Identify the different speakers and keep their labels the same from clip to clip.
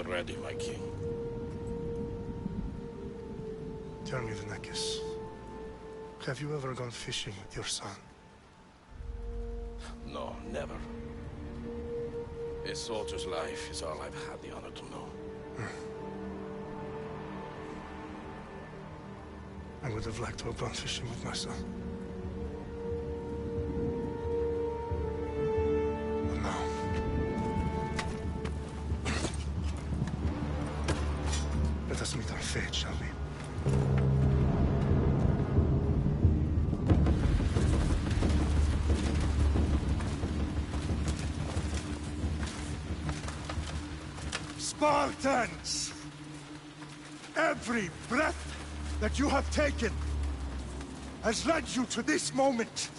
Speaker 1: ready, my king.
Speaker 2: Tell me, Vinakis, have you ever gone fishing with your son?
Speaker 1: No, never. A soldier's life is all I've had the honor to know.
Speaker 2: I would have liked to have gone fishing with my son. But now... let us meet our fate, shall we?
Speaker 3: Spartans! Every breath that you have taken has led you to this moment.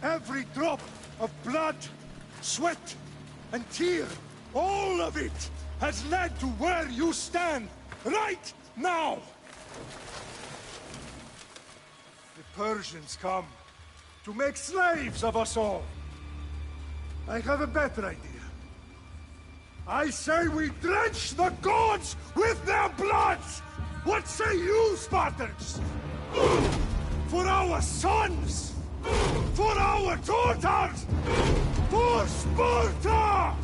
Speaker 3: Every drop of blood, sweat, and tear, all of it has led to where you stand right now. The Persians come to make slaves of us all. I have a better idea. I say we drench the gods with their blood! What say you, Spartans? For our sons! For our daughters! For Sparta!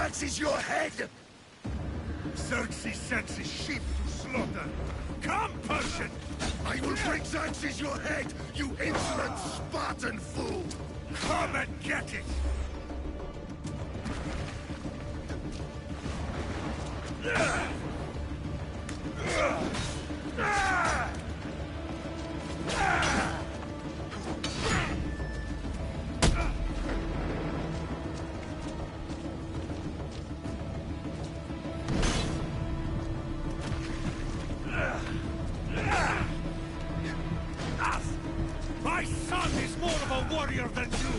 Speaker 3: Xerxes your head! Xerxes sends his sheep to slaughter. Come, Persian! I will bring Xerxes your head, you insolent Spartan fool! Come and get it! My son is more of a warrior than you!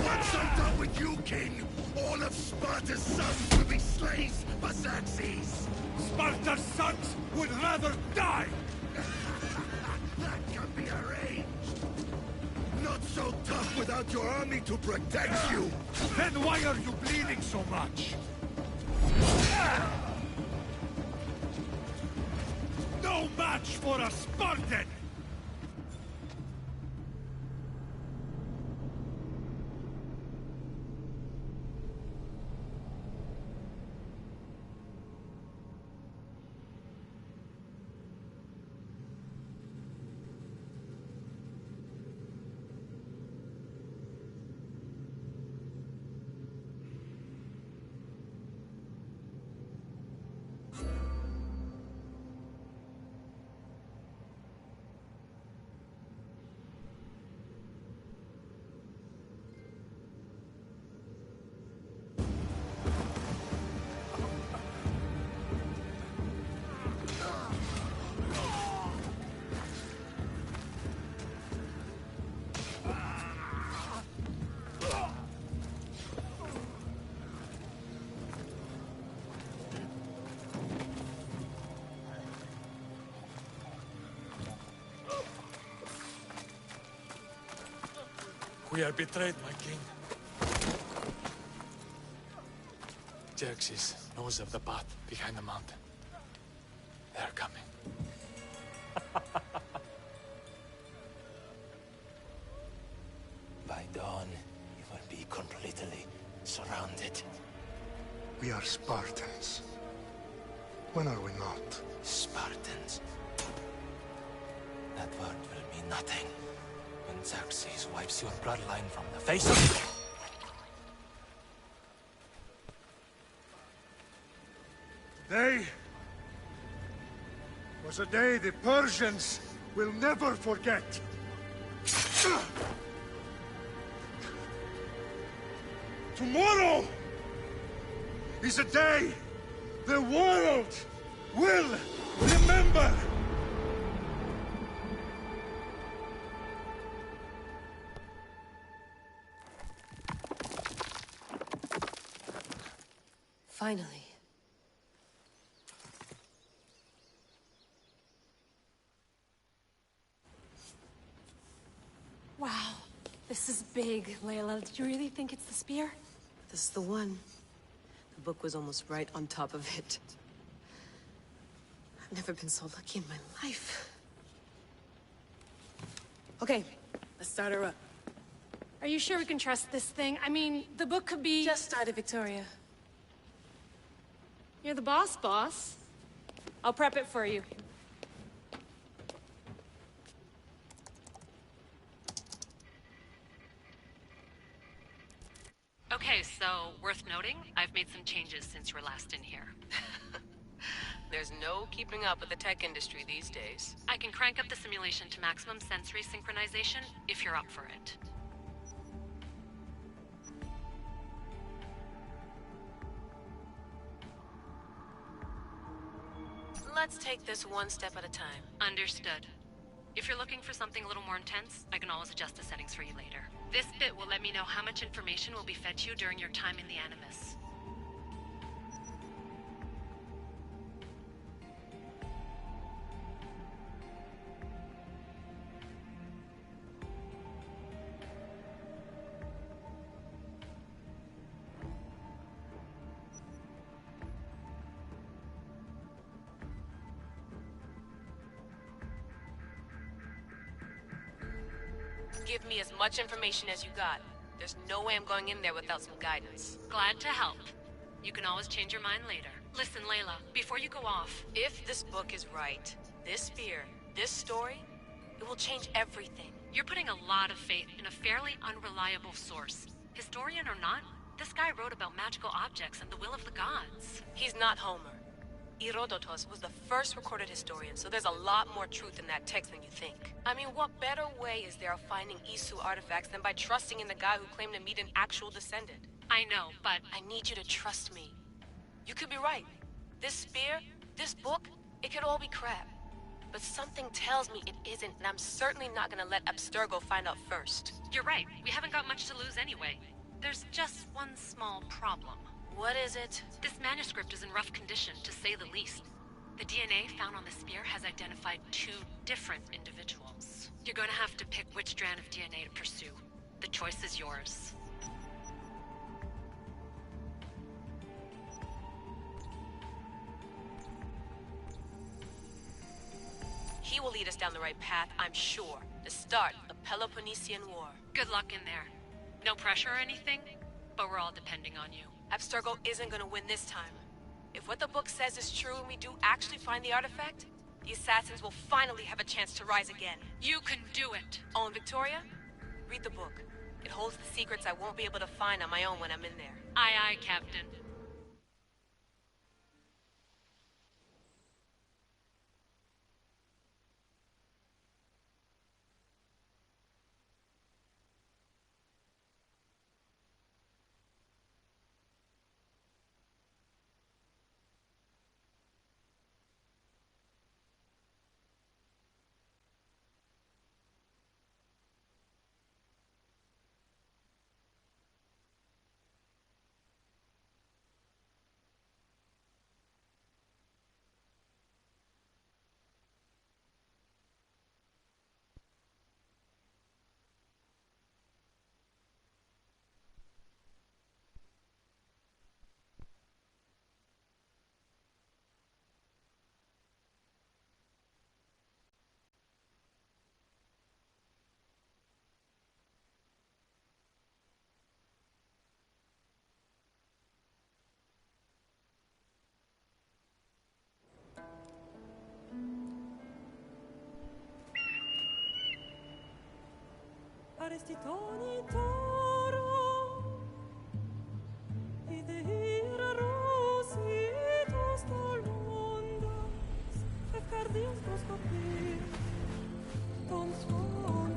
Speaker 3: Once I'm done with you, King, all of Sparta's sons will be slaves for Xerxes! Sparta's sons would rather die! That can be arranged! Not so tough without your army to protect you! Then why are you bleeding so much? No match for a Spartan!
Speaker 4: We are betrayed, my king. Xerxes knows of the path behind the mountain. They are coming.
Speaker 5: By dawn, you will be completely surrounded.
Speaker 2: We are Spartans. When are we not?
Speaker 5: Spartans. That word will mean nothing when Xerxes wipes your bloodline from the face of...
Speaker 3: Today was a day the Persians will never forget. Tomorrow is a day the world will remember.
Speaker 6: Finally.
Speaker 7: Wow, this is big, Layla. Did you really think it's the spear?
Speaker 6: This is the one. The book was almost right on top of it. I've never been so lucky in my life. Okay, let's start her up.
Speaker 7: Are you sure we can trust this thing? I mean, the book could be...
Speaker 6: Just started, Victoria.
Speaker 7: You're the boss, boss. I'll prep it for you.
Speaker 8: Okay, so worth noting, I've made some changes since you were last in here.
Speaker 6: There's no keeping up with the tech industry these days.
Speaker 8: I can crank up the simulation to maximum sensory synchronization if you're up for it.
Speaker 6: Let's take this one step at a time.
Speaker 8: Understood. If you're looking for something a little more intense, I can always adjust the settings for you later. This bit will let me know how much information will be fed to you during your time in the Animus.
Speaker 6: Give me as much information as you got. There's no way I'm going in there without some guidance.
Speaker 8: Glad to help. You can always change your mind later. Listen, Layla, before you go off...
Speaker 6: If this book is right, this spear, this story, it will change everything.
Speaker 8: You're putting a lot of faith in a fairly unreliable source. Historian or not, this guy wrote about magical objects and the will of the gods.
Speaker 6: He's not Homer. Herodotus was the first recorded historian, so there's a lot more truth in that text than you think. I mean, what better way is there of finding Isu artifacts than by trusting in the guy who claimed to meet an actual descendant?
Speaker 8: I know, but...
Speaker 6: I need you to trust me. You could be right. This spear, this book, it could all be crap. But something tells me it isn't, and I'm certainly not gonna let Abstergo find out first.
Speaker 8: You're right. We haven't got much to lose anyway. There's just one small problem.
Speaker 6: What is it?
Speaker 8: This manuscript is in rough condition, to say the least. The DNA found on the spear has identified 2 different individuals. You're gonna have to pick which strand of DNA to pursue. The choice is yours.
Speaker 6: He will lead us down the right path, I'm sure. The start of the Peloponnesian War.
Speaker 8: Good luck in there. No pressure or anything, but we're all depending on you.
Speaker 6: Abstergo isn't gonna win this time. If what the book says is true and we do actually find the artifact, the assassins will finally have a chance to rise again.
Speaker 8: You can do it!
Speaker 6: Oh, and Victoria? Read the book. It holds the secrets I won't be able to find on my own when I'm in there.
Speaker 8: Aye, aye, Captain.
Speaker 9: Aresti toni toro, ide ira rositos tolmondas, efcardias proskopir, ton svon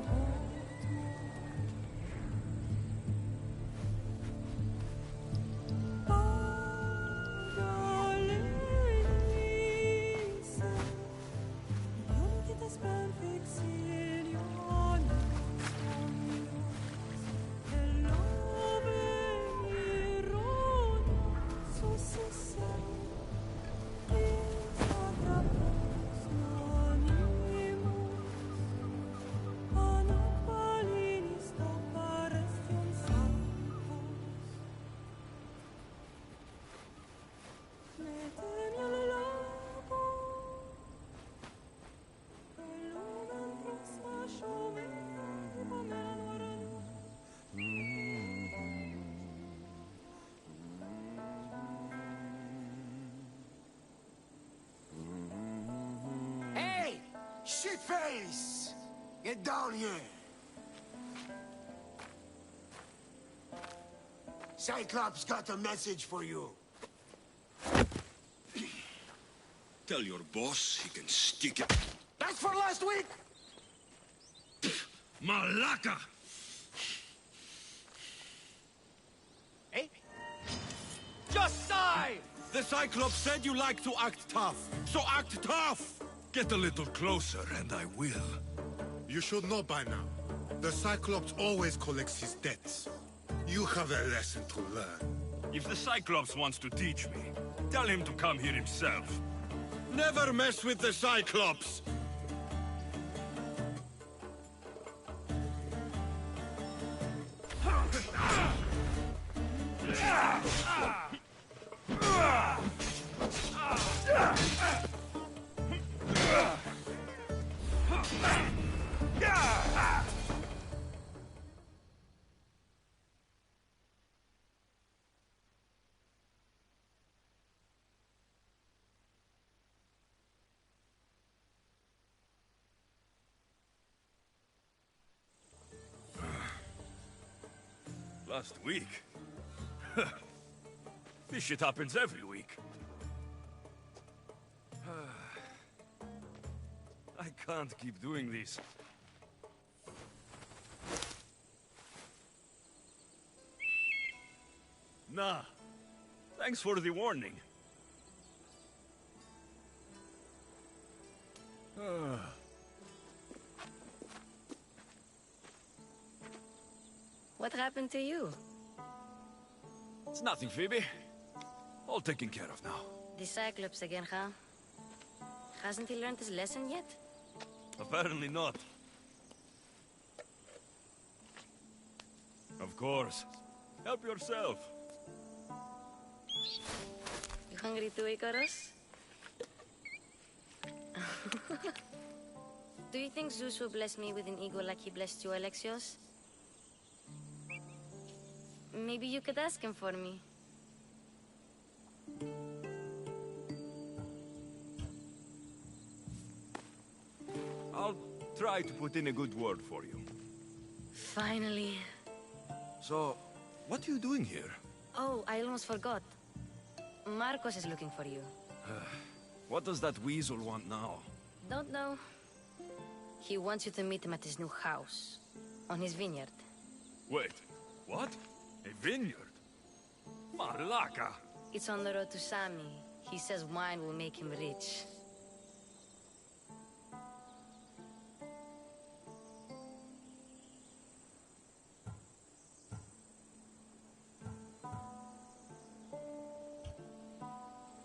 Speaker 10: Shitface! Get down here! Cyclops got a message for you.
Speaker 1: Tell your boss he can stick it.
Speaker 10: That's for last week!
Speaker 1: Malaka!
Speaker 5: Hey? Just sigh!
Speaker 1: The Cyclops said you like to act tough, so act tough! Get a little closer and I will.
Speaker 2: You should know by now. The Cyclops always collects his debts. You have a lesson to learn.
Speaker 1: If the Cyclops wants to teach me, tell him to come here himself. Never mess with the Cyclops! Last week? This shit happens every week. I can't keep doing this. Nah. Thanks for the warning.
Speaker 11: What happened to you?
Speaker 1: It's nothing, Phoebe. All taken care of now.
Speaker 11: The Cyclops again, huh? Hasn't he learned his lesson yet?
Speaker 1: Apparently not. Of course. Help yourself.
Speaker 11: You hungry too, Icarus? Do you think Zeus will bless me with an ego like he blessed you, Alexios? Maybe you could ask him for me.
Speaker 1: I'll try to put in a good word for you.
Speaker 11: Finally.
Speaker 1: So, what are you doing here?
Speaker 11: Oh, I almost forgot. Marcos is looking for you.
Speaker 1: What does that weasel want now?
Speaker 11: Don't know. He wants you to meet him at his new house. On his vineyard.
Speaker 1: Wait, what? A vineyard? Malaka!
Speaker 11: It's on the road to Sami. He says wine will make him rich.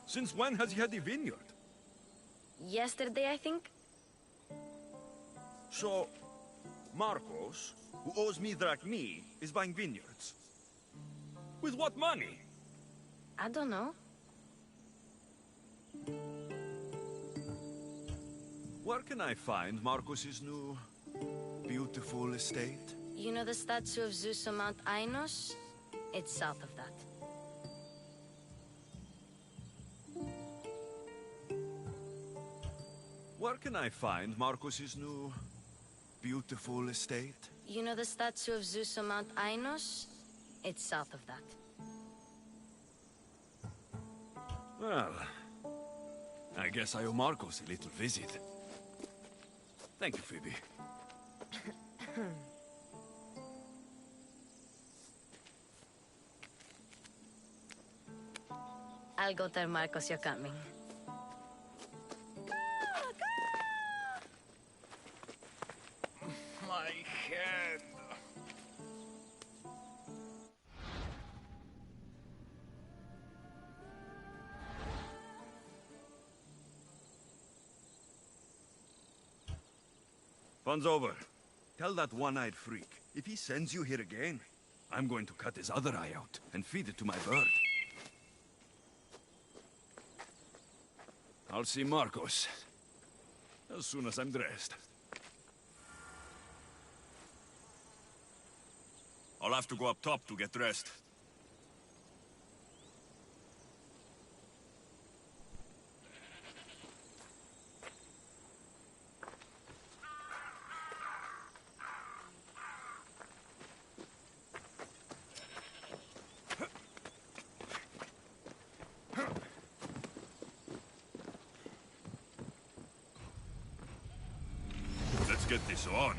Speaker 1: Since when has he had a vineyard?
Speaker 11: Yesterday, I think?
Speaker 1: So, Marcos, who owes me drachmi, is buying vineyards. With what money?
Speaker 11: I don't know.
Speaker 1: Where can I find Marcos's new, beautiful estate?
Speaker 11: You know the statue of Zeus on Mount Ainos? It's south of that.
Speaker 1: Where can I find Marcos's new, beautiful estate?
Speaker 11: You know the statue of Zeus on Mount Ainos? It's south of that.
Speaker 1: Well, I guess I owe Marcos a little visit. Thank you, Phoebe.
Speaker 11: I'll go tell Marcos you're coming.
Speaker 1: My head. Fun's over. Tell that one-eyed freak, if he sends you here again, I'm going to cut his other eye out and feed it to my bird. I'll see Marcos as soon as I'm dressed. I'll have to go up top to get dressed. Let's get this on.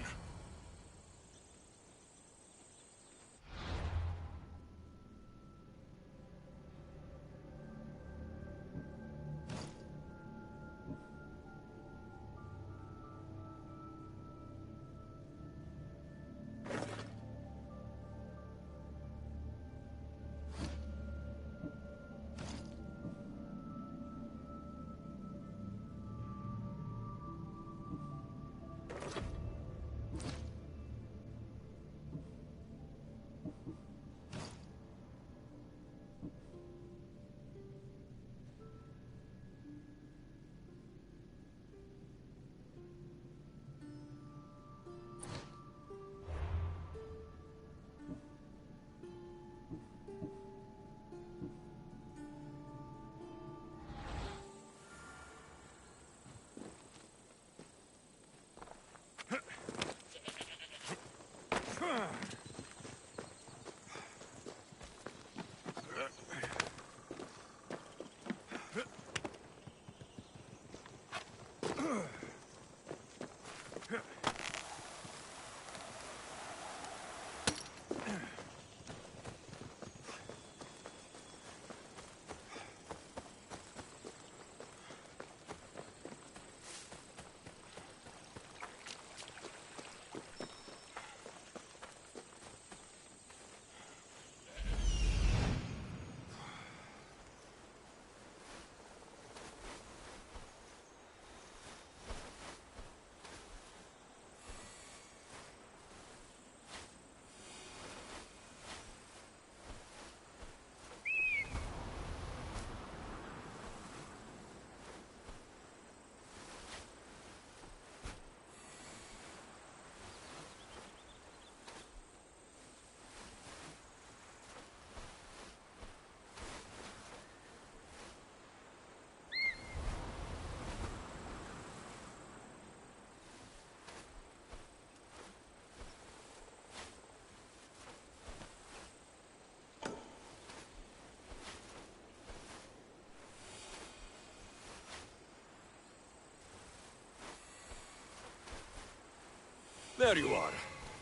Speaker 1: There you are.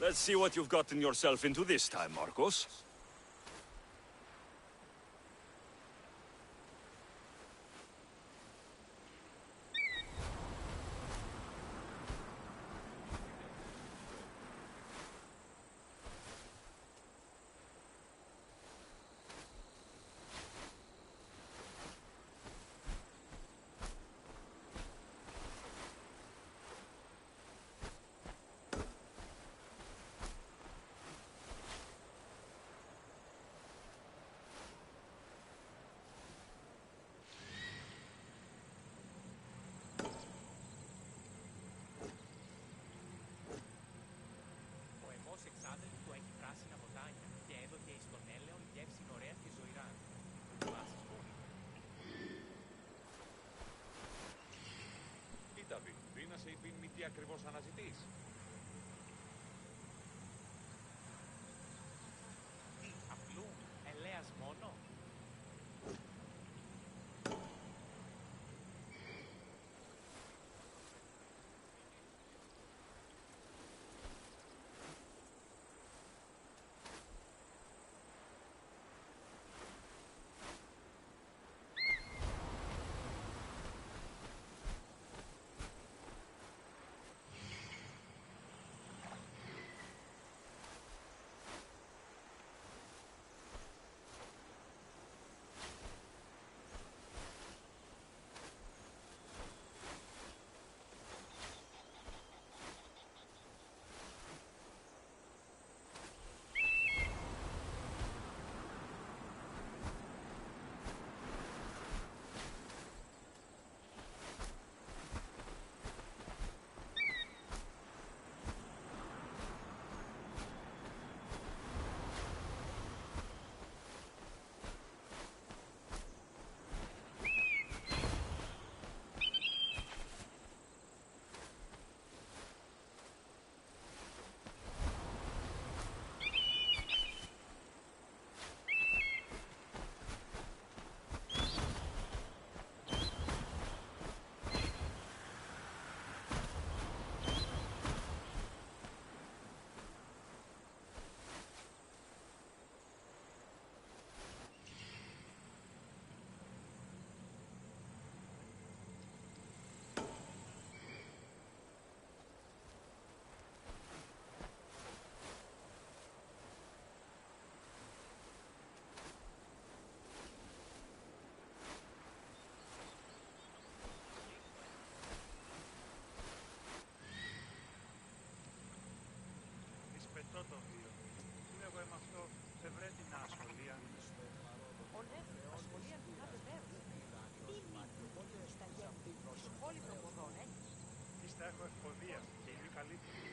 Speaker 1: Let's see what you've gotten yourself into this time, Marcos.
Speaker 12: σε είπε μη τι ακριβώς αναζητείς.
Speaker 13: Τι, απλού, ελέας μόνο.
Speaker 3: Το βίο. Είναι εγώ είμαι αυτό, δεν βρε την ασχολία.
Speaker 14: Ο Νέφρε, ασχολία του να βεβαίως. Τι μήνυμα στα γέννη, σχόλοι προποδών,
Speaker 3: Ύστα έχω ευκοδία και είμαι καλύτερη.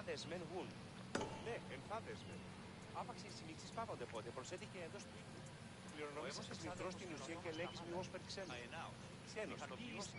Speaker 13: Εμφάδες μεν γουν. Ναι, εμφάδες μεν. Άπαξ οι συνήξεις πάβονται πότε, προσέτυχε εντός του οίκου. Πληρονομήσεις της μητρός στην ουσία και λέγεις μη όσπερ ξένος. Ξένος, τι είσαι.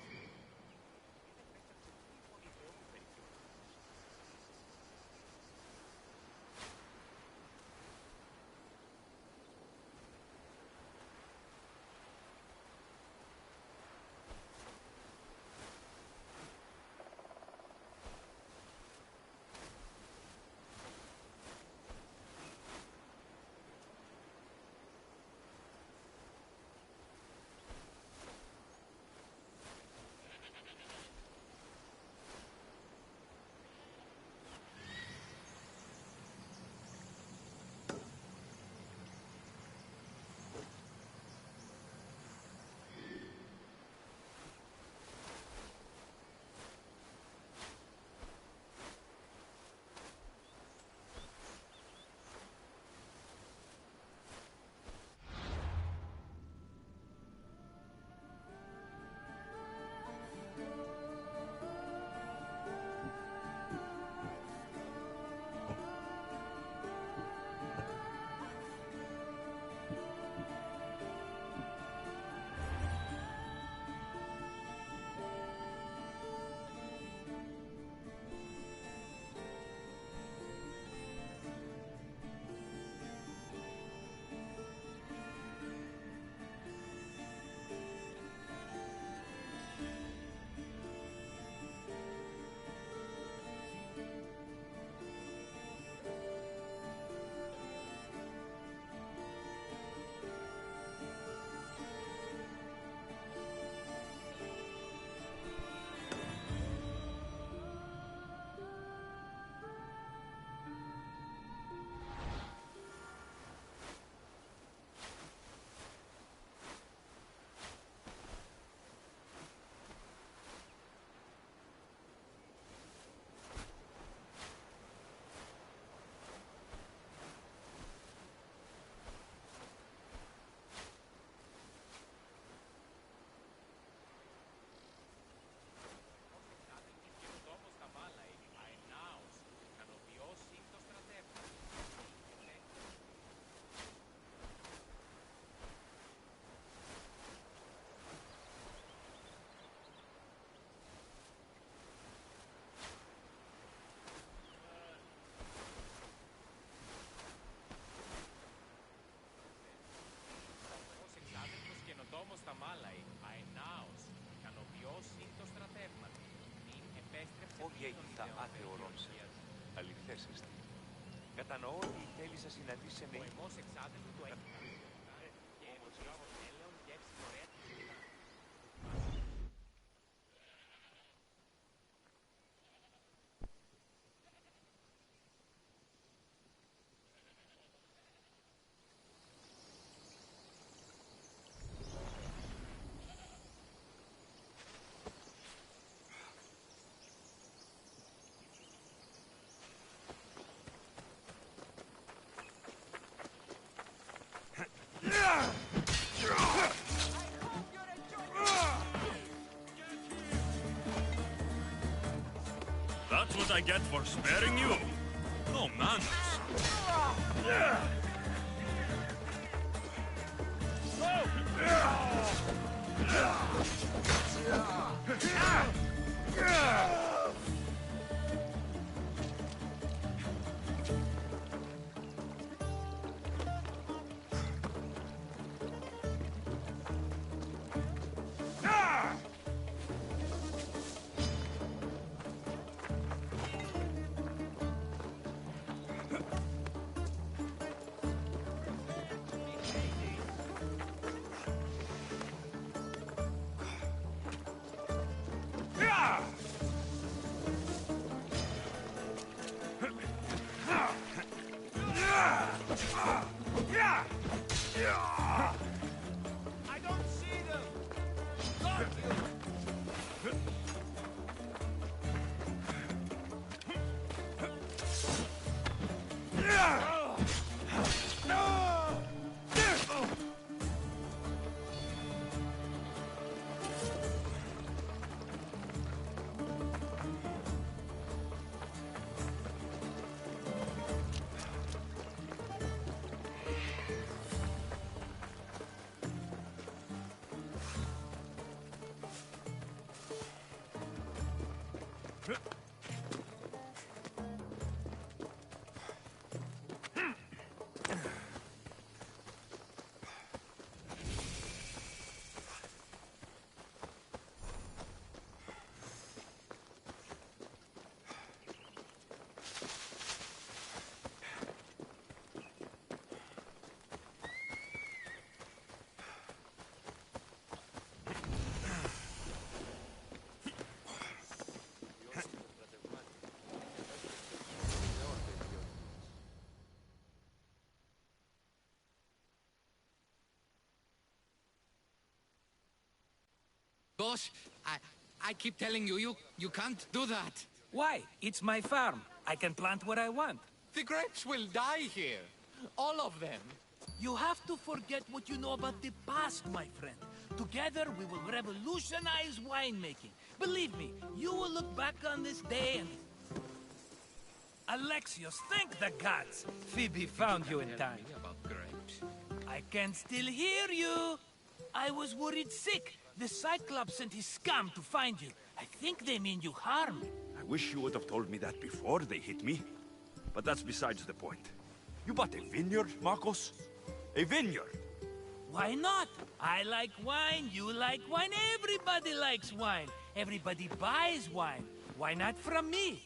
Speaker 13: Στα μάλαη, αενάος, ικανοποιός ή το στρατεύματι. Μην επέστρεψε πλήρων ιδεών σε.
Speaker 12: Αληθές εστί. Κατανοώ ότι η θέλησα συναντήσει με...
Speaker 13: Ο εμός εξάδελφου του έκανα. Και όμως λόγω έλεον γεύση ωραία τη δουλειά.
Speaker 1: That's what I get for sparing you? No manners.
Speaker 10: I don't see them! Got you!
Speaker 15: Boss, I keep telling you, you can't do that.
Speaker 16: Why? It's my farm. I can plant what I want.
Speaker 15: The grapes will die here. All of them.
Speaker 16: You have to forget what you know about the past, my friend. Together, we will revolutionize winemaking. Believe me, you will look back on this day and... Alexios, thank the gods! Phoebe found you in time.
Speaker 15: About grapes.
Speaker 16: I can still hear you! I was worried sick. The Cyclops sent his scum to find you. I think they mean you harm.
Speaker 1: I wish you would have told me that before they hit me. But that's besides the point. You bought a vineyard, Marcos? A vineyard?
Speaker 16: Why not? I like wine, you like wine, everybody likes wine. Everybody buys wine. Why not from me?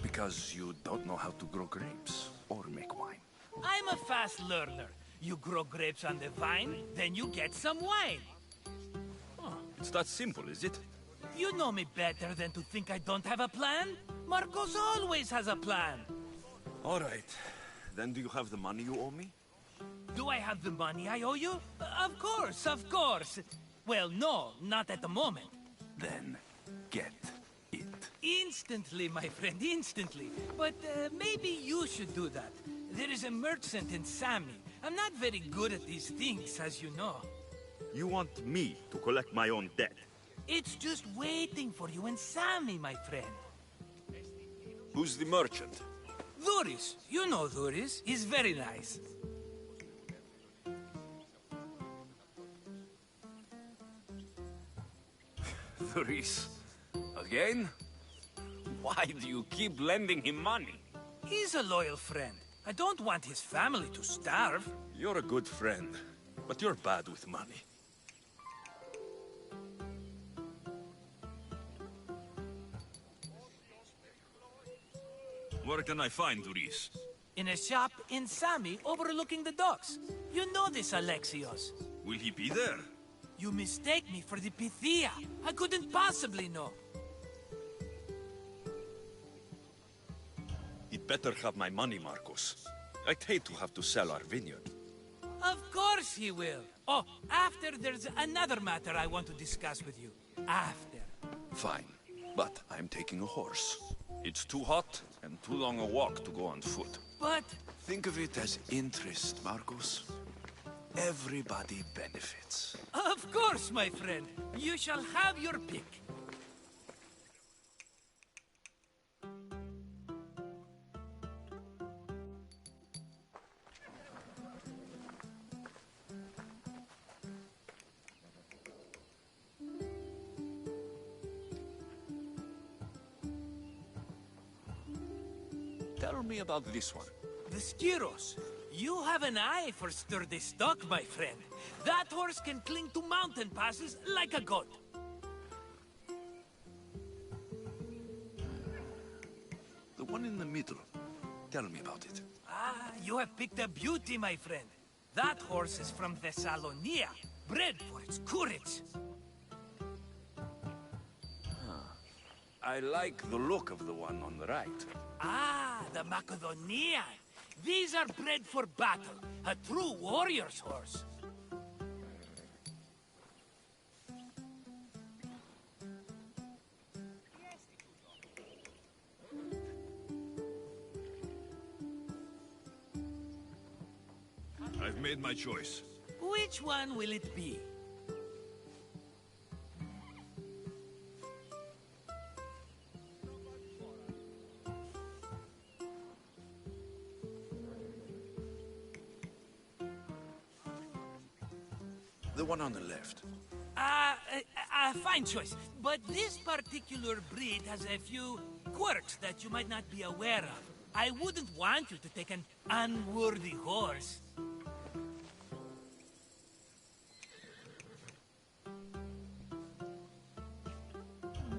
Speaker 1: Because you don't know how to grow grapes or make wine.
Speaker 16: I'm a fast learner. You grow grapes on the vine, then you get some wine.
Speaker 1: It's that simple, is it?
Speaker 16: You know me better than to think I don't have a plan. Marcos always has a plan.
Speaker 1: All right. Then do you have the money you owe me?
Speaker 16: Do I have the money I owe you? Of course, of course. Well, no, not at the moment.
Speaker 1: Then get it.
Speaker 16: Instantly, my friend, instantly. But maybe you should do that. There is a merchant in Sami. I'm not very good at these things, as you know.
Speaker 1: You want me to collect my own debt?
Speaker 16: It's just waiting for you in Sami, my friend.
Speaker 1: Who's the merchant?
Speaker 16: Duris. You know Duris. He's very nice.
Speaker 1: Duris? Again? Why do you keep lending him money?
Speaker 16: He's a loyal friend. I don't want his family to starve.
Speaker 1: You're a good friend, but you're bad with money. Where can I find Duris?
Speaker 16: In a shop in Sami overlooking the docks. You know this, Alexios.
Speaker 1: Will he be there?
Speaker 16: You mistake me for the Pythia. I couldn't possibly know.
Speaker 1: He'd better have my money, Marcos. I'd hate to have to sell our vineyard.
Speaker 16: Of course he will. Oh, after there's another matter I want to discuss with you. After.
Speaker 1: Fine, but I'm taking a horse. It's too hot and too long a walk to go on foot.
Speaker 16: But...
Speaker 1: Think of it as interest, Marcos. Everybody benefits.
Speaker 16: Of course, my friend. You shall have your pick.
Speaker 1: Tell me about this one.
Speaker 16: The Skiros. You have an eye for sturdy stock, my friend. That horse can cling to mountain passes like a goat.
Speaker 1: The one in the middle. Tell me about it.
Speaker 16: Ah, you have picked a beauty, my friend. That horse is from Thessalonia, bred for its courage.
Speaker 1: I like the look of the one on the right.
Speaker 16: Ah, the Macedonian. These are bred for battle. A true warrior's horse.
Speaker 1: I've made my choice.
Speaker 16: Which one will it be?
Speaker 1: The one on the left.
Speaker 16: Fine choice. But this particular breed has a few quirks that you might not be aware of. I wouldn't want you to take an unworthy horse.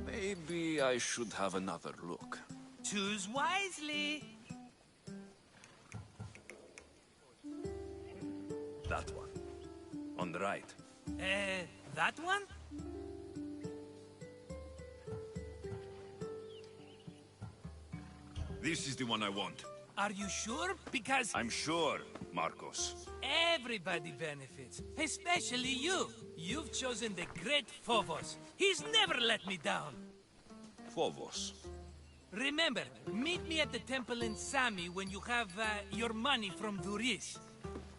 Speaker 1: Maybe I should have another look.
Speaker 16: Choose wisely.
Speaker 1: That one. On the right.
Speaker 16: That one?
Speaker 1: This is the one I want.
Speaker 16: Are you sure? Because
Speaker 1: I'm sure, Marcos.
Speaker 16: everybody benefits, especially you. You've chosen the great Phobos. He's never let me down.
Speaker 1: Phobos.
Speaker 16: Remember, meet me at the temple in Sami when you have your money from Duris.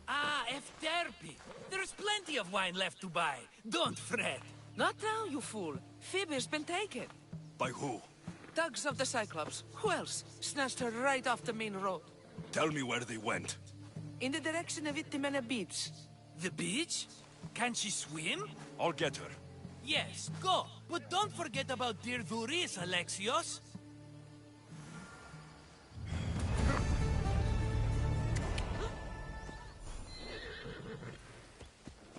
Speaker 16: Ah, Efterpi. There's plenty of wine left to buy. Don't fret.
Speaker 14: Not now, you fool. Phoebe's been taken.
Speaker 1: By who?
Speaker 14: Thugs of the Cyclops. Who else? Snatched her right off the main road.
Speaker 1: Tell me where they went.
Speaker 14: In the direction of Itimena Beach.
Speaker 16: The beach? Can she swim?
Speaker 1: I'll get her.
Speaker 16: Yes, go. But don't forget about dear Duris, Alexios.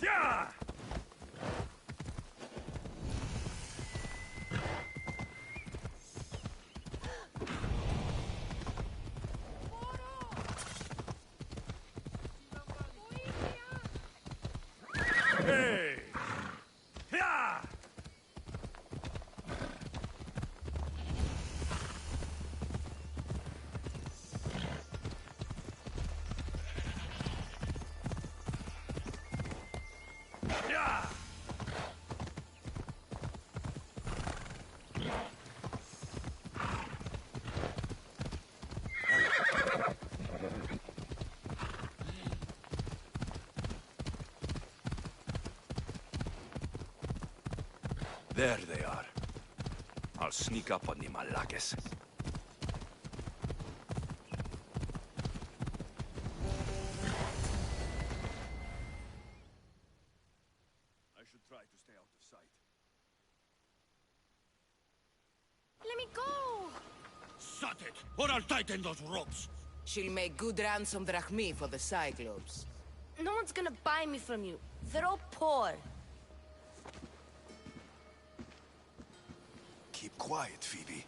Speaker 1: Yeah! Hey! Yeah! Yeah! There they are. I'll sneak up on the Malakes. I should try to stay out of sight.
Speaker 7: Let me go!
Speaker 2: Shut it, or I'll tighten those ropes.
Speaker 14: She'll make good ransom drachmi for the Cyclops.
Speaker 11: No one's gonna buy me from you. They're all poor.
Speaker 1: Keep quiet, Phoebe.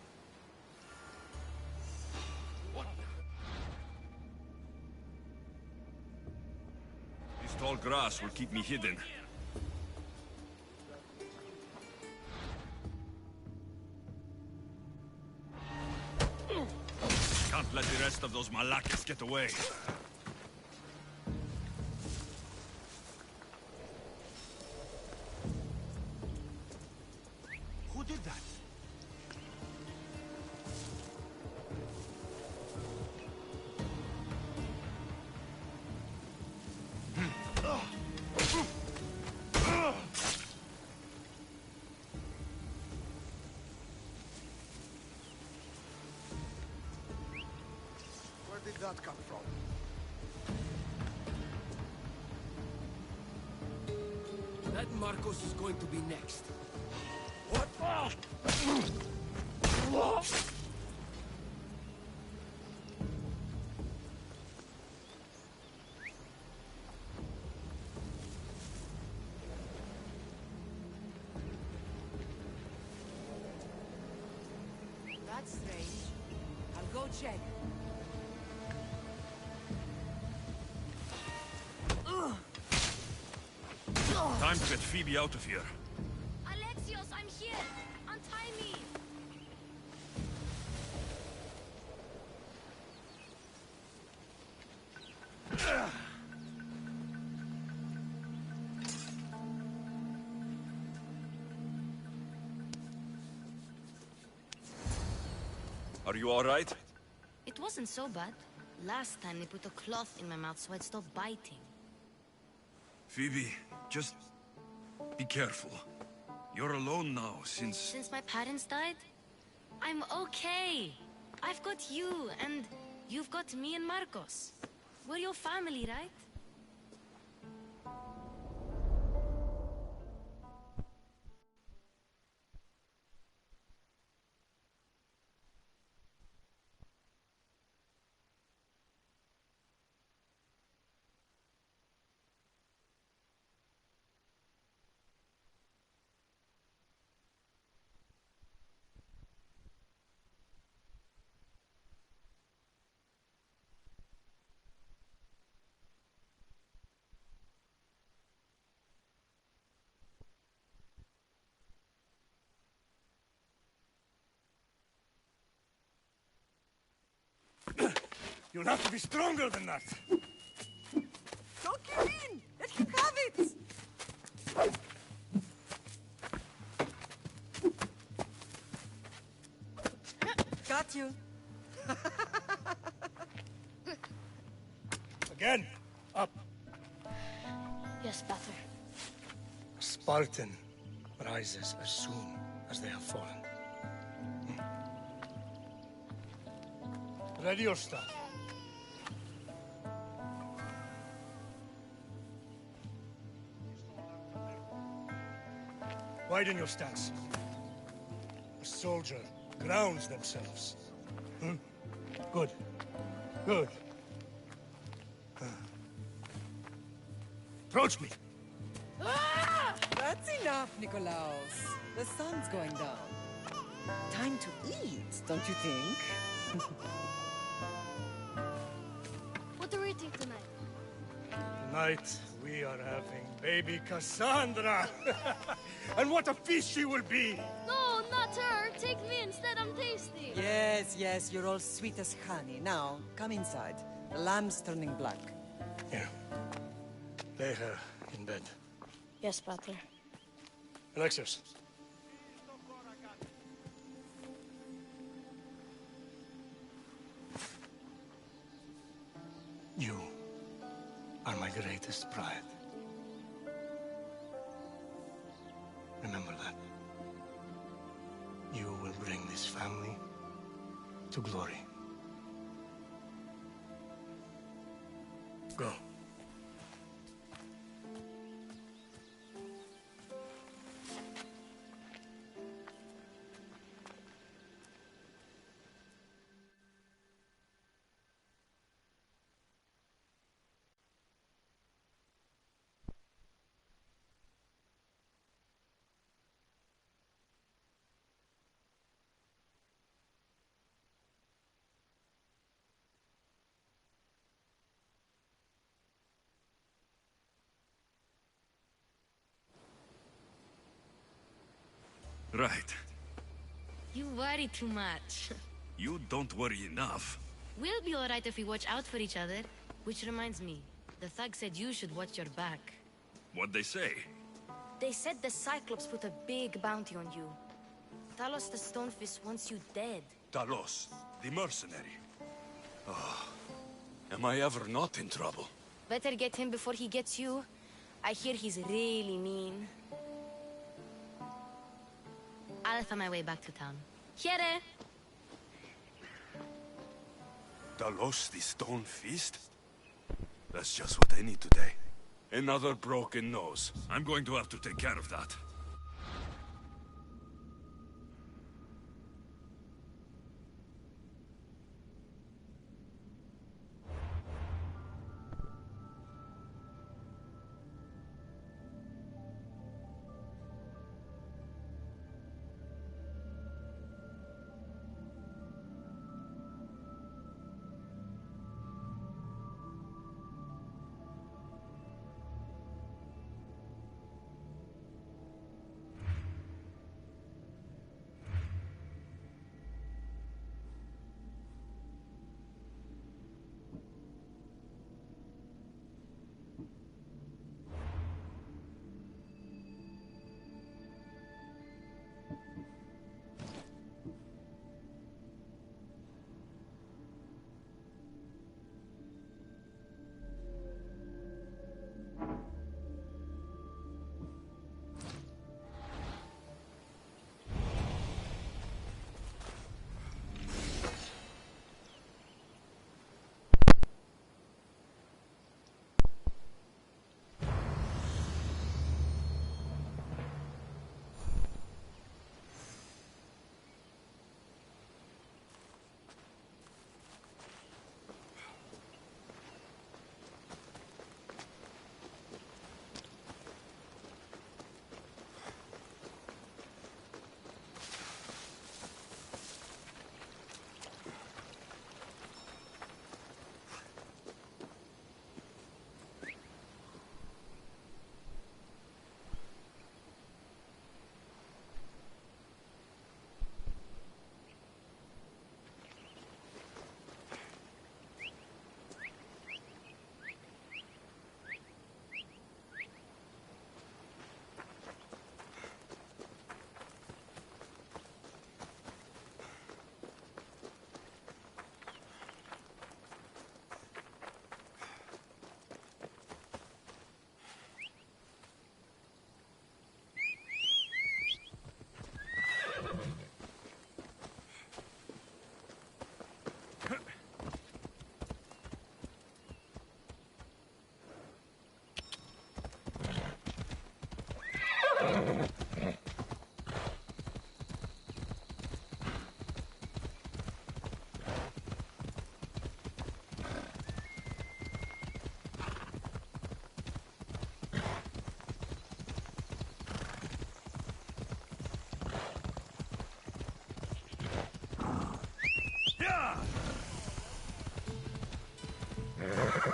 Speaker 1: This tall grass will keep me hidden. Can't let the rest of those Malakes get away.
Speaker 2: Who did that?
Speaker 3: Where did that come from?
Speaker 16: That Marcos is going to be next.
Speaker 3: What?
Speaker 14: That's strange. I'll go check.
Speaker 1: Time to get Phoebe out of here.
Speaker 11: Alexios, I'm here! Untie me!
Speaker 1: Are you all right?
Speaker 11: It wasn't so bad. Last time they put a cloth in my mouth so I'd stop biting.
Speaker 1: Phoebe, just be careful. You're alone now since...
Speaker 11: Since my parents died, I'm okay. I've got you, and you've got me and Marcos. We're your family, right?
Speaker 3: You'll have to be stronger than that.
Speaker 14: Don't give in! Let him have it! Got you.
Speaker 3: Again. Up.
Speaker 11: Yes, Father.
Speaker 3: A Spartan rises as soon as they have fallen. Ready your staff. Widen your stance. A soldier grounds themselves. Good. Good. Approach me.
Speaker 14: Ah! That's enough, Nikolaos. The sun's going down. Time to eat, don't you think?
Speaker 11: What are we eating tonight?
Speaker 3: Tonight, we are having baby Cassandra. And what a feast she will be!
Speaker 11: No, not her. Take me instead. I'm tasty.
Speaker 14: Yes, yes, you're all sweet as honey. Now, come inside. The lamb's turning black.
Speaker 3: Here. Lay her in bed.
Speaker 11: Yes, Pater.
Speaker 3: Alexios. You are my greatest pride. Remember that. You will bring this family to glory. Go.
Speaker 1: Right.
Speaker 11: You worry too much.
Speaker 1: You don't worry enough.
Speaker 11: We'll be alright if we watch out for each other. Which reminds me, the thug said you should watch your back.
Speaker 1: What'd they say?
Speaker 11: They said the Cyclops put a big bounty on you. Talos the Stonefist wants you dead.
Speaker 1: Talos, the mercenary. Oh, am I ever not in trouble?
Speaker 11: Better get him before he gets you. I hear he's really mean. I'll find my way back to town. Here!
Speaker 1: Talos, the Stone Fist? That's just what I need today. Another broken nose. I'm going to have to take care of that.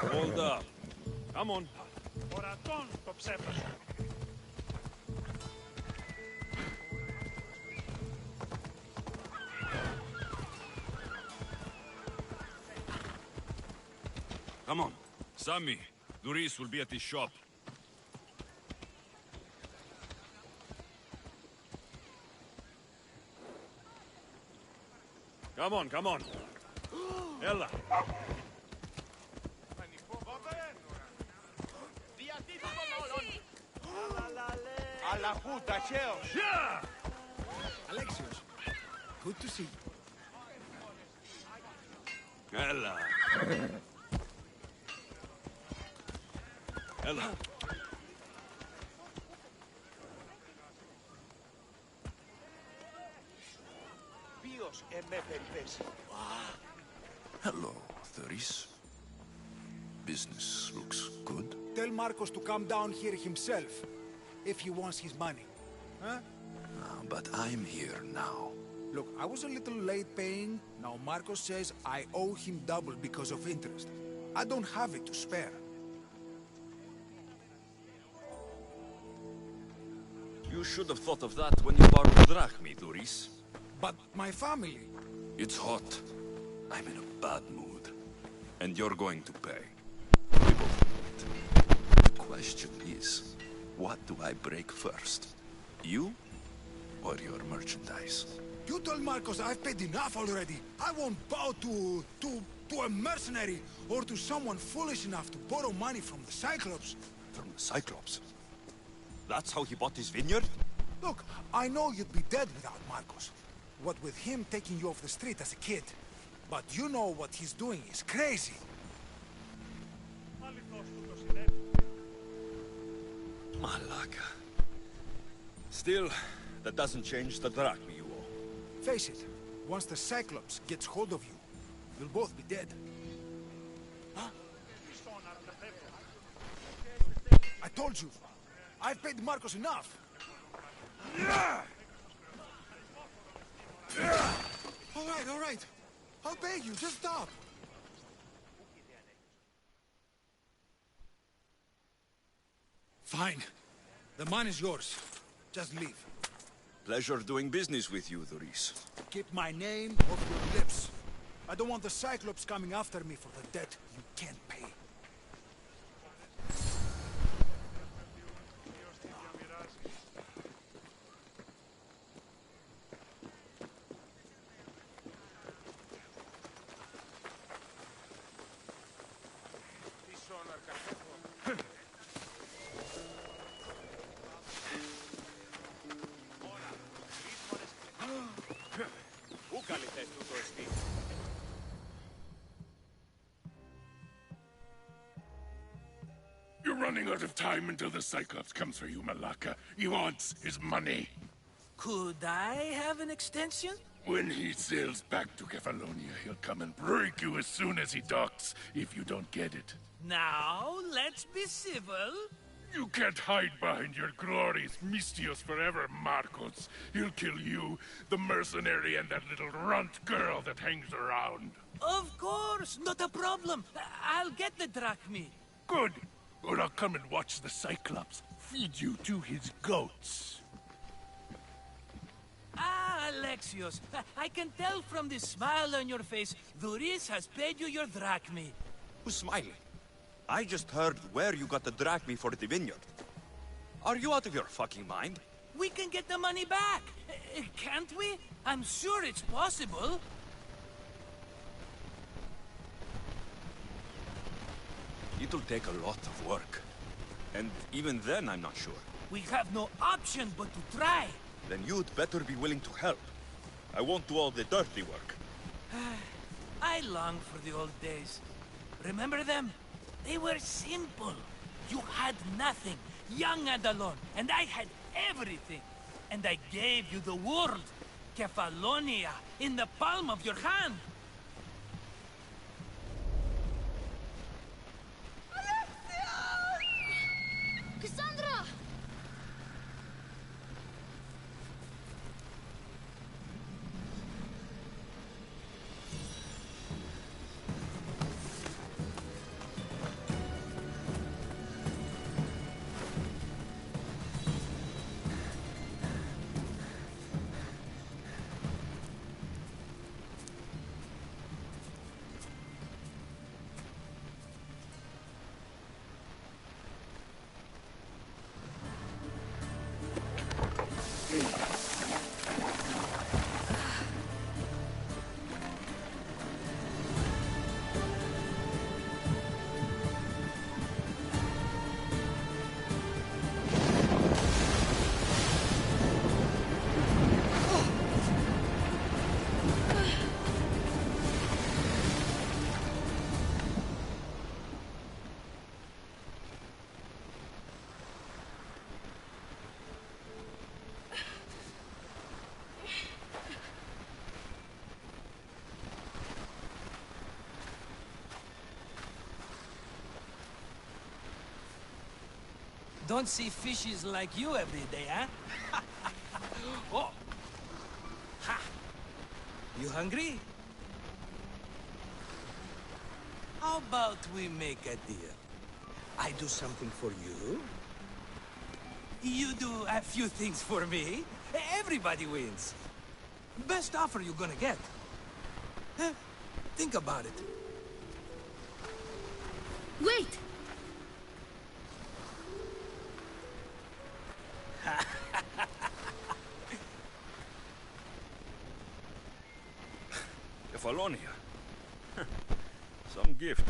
Speaker 1: Hold up. Come on.
Speaker 3: Ορατών το ψέμα.
Speaker 1: Come on. Sammy, Doris will be at his shop. Come on, come on. Ella.
Speaker 10: Alla puta, ciao!
Speaker 1: Yeah!
Speaker 3: Alexios, good to see you.
Speaker 1: Ella. Ella.
Speaker 10: Ποιος με περιπέσει.
Speaker 1: Hello, Doris. Business looks good.
Speaker 3: Tell Marcos to come down here himself, if he wants his money. Huh?
Speaker 1: But I'm here now.
Speaker 3: Look, I was a little late paying. Now Marcos says I owe him double because of interest. I don't have it to spare.
Speaker 1: You should have thought of that when you borrowed drachmi, Doris.
Speaker 3: But my family...
Speaker 1: It's hot. I'm in a bad mood. And you're going to pay. We both need. The question is, what do I break first? You or your merchandise?
Speaker 3: You told Marcos I've paid enough already. I won't bow to a mercenary or to someone foolish enough to borrow money from the Cyclops.
Speaker 1: From the Cyclops? That's how he bought his vineyard?
Speaker 3: Look, I know you'd be dead without Marcos. What with him taking you off the street as a kid. But you know what he's doing is crazy.
Speaker 1: Malaka. Still, that doesn't change the drachmi you owe.
Speaker 3: Face it, once the Cyclops gets hold of you, you'll both be dead. Huh? I told you, I've paid Marcos enough. All right. I'll pay you, just stop. Fine. The money is yours. Just leave.
Speaker 1: Pleasure doing business with you, Doris.
Speaker 3: Keep my name off your lips. I don't want the Cyclops coming after me for the debt you can't pay.
Speaker 17: You're running out of time until the Cyclops comes for you, Malaka. He wants his money.
Speaker 16: Could I have an extension?
Speaker 17: When he sails back to Kefalonia, he'll come and break you as soon as he docks, if you don't get it.
Speaker 16: Now, let's be civil.
Speaker 17: You can't hide behind your glories, Mistios forever, Marcos. He'll kill you, the mercenary, and that little runt girl that hangs around.
Speaker 16: Of course, not a problem. I'll get the drachmi.
Speaker 17: Good. Or I'll come and watch the Cyclops feed you to his goats.
Speaker 16: Ah, Alexios, I can tell from the smile on your face, Doris has paid you your drachmi.
Speaker 1: Who's smiling? I just heard where you got the drachmi for the vineyard. Are you out of your fucking mind?
Speaker 16: We can get the money back, can't we? I'm sure it's possible.
Speaker 1: It'll take a lot of work. And even then, I'm not sure.
Speaker 16: We have no option but to try.
Speaker 1: Then you'd better be willing to help. I won't do all the dirty work.
Speaker 16: I long for the old days. Remember them? They were simple. You had nothing, young and alone, and I had everything. And I gave you the world, Kefalonia, in the palm of your hand.
Speaker 11: Cassandra!
Speaker 16: Don't see fishes like you every day, huh? Oh! Ha! You hungry? How about we make a deal? I do something for you. You do a few things for me. Everybody wins. Best offer you're gonna get. Think about it.
Speaker 11: Wait!
Speaker 1: Kefalonia. Some gift.